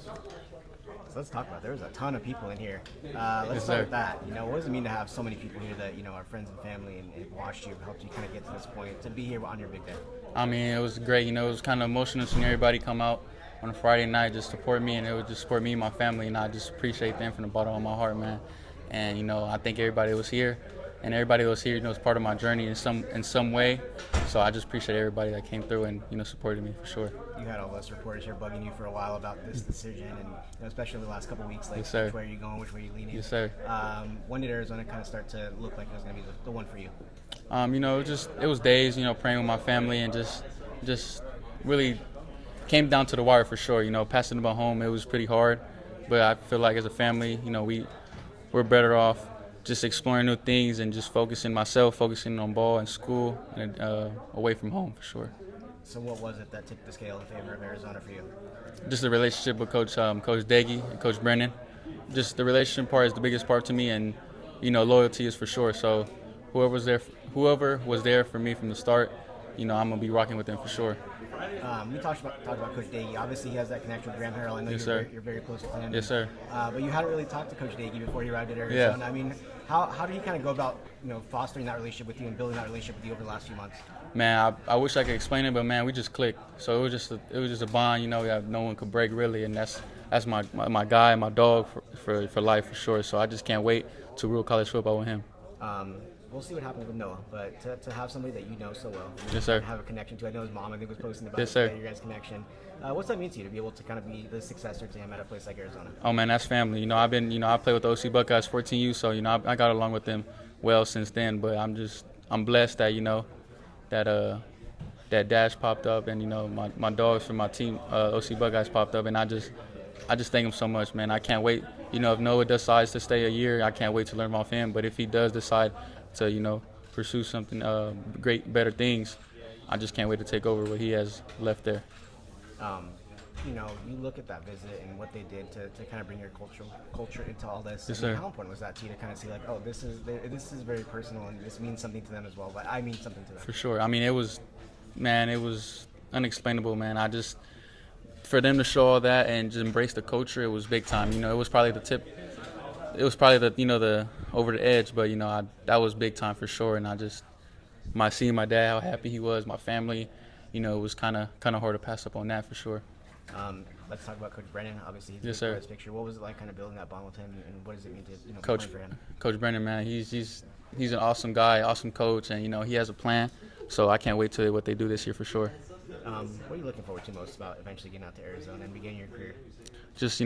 So let's talk about it. There was a ton of people in here. Let's Yes, start sir. with that. What does it mean to have so many people here that are friends and family and watched you, helped you kind of get to this point, to be here on your big day? I mean, it was great. It was kind of emotional seeing everybody come out on a Friday night just support me, and it would just support me and my family. And I just appreciate them from the bottom of my heart, man. And I think everybody was here, and everybody that was here, is part of my journey in some way. So I just appreciate everybody that came through and supported me for sure. You had all those reporters here bugging you for a while about this decision, and especially in the last couple of weeks, like Yes, sir. which way are you going, which way are you leaning? Yes, sir. When did Arizona kind of start to look like it was going to be the one for you? It was days, praying with my family and just really came down to the wire for sure. Passing the ball home, it was pretty hard, but I feel like as a family, we're better off just exploring new things and just focusing on ball and school and away from home for sure. So what was it that tipped the scale in favor of Arizona for you? Just the relationship with Coach Daggy and Coach Brennan. Just the relationship part is the biggest part to me, and loyalty is for sure. So whoever was there for me from the start, I'm gonna be rocking with them for sure. We talked about Coach Daggy. Obviously, he has that connection with Graham Harrell. I know Yes, you're very close with him. Yes, sir. But you hadn't really talked to Coach Daggy before he arrived at Arizona. Yeah. I mean, how did he kind of go about fostering that relationship with you and building that relationship with you over the last few months? Man, I wish I could explain it, but man, we just clicked. So it was just a bond, that no one could break really, and that's my guy, my dog for life for sure. So I just can't wait to rule college football with him. We'll see what happens with Noah, but to have somebody that you know so well, Yes, sir. have a connection to. I know his mom, I think, was posting about Yes, sir. your guys' connection. What's that mean to you to be able to kind of be the successor to him at a place like Arizona? Oh man, that's family. I played with the OC Buckeyes 14U, so I got along with them well since then. But I'm blessed that that Dash popped up, and my dogs from my team OC Buckeyes popped up, and I just thank him so much, man. I can't wait. If Noah decides to stay a year, I can't wait to learn off him. But if he does decide to pursue something better things, I just can't wait to take over what he has left there. You look at that visit and what they did to kind of bring your culture into all this. Yes, I mean, sir. how important was that to you to kind of see like, oh, this is very personal and this means something to them as well, but I mean something to them. For sure. I mean, it was unexplainable, man. For them to show all that and just embrace the culture, it was big time. It was probably the tip. It was probably the over the edge, but that was big time for sure. And seeing my dad, how happy he was, my family, it was kind of hard to pass up on that for sure. Let's talk about Coach Brennan. Obviously, he's Yes, a big part sir. of this picture. What was it like kind of building that bond with him, and what does it mean to Coach play for him? Coach Brennan, man, he's an awesome guy, awesome coach, and he has a plan. So I can't wait to what they do this year for sure. What are you looking forward to most about eventually getting out to Arizona and beginning your career? Just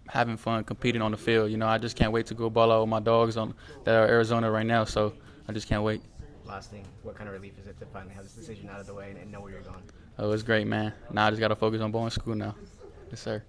having fun, competing on the field. I just can't wait to go ball out with my dogs that are Arizona right now. So I just can't wait. Last thing, what kind of relief is it to finally have this decision out of the way and know where you're going? Oh, it's great, man. Now I just got to focus on ball in school now. Yes, sir.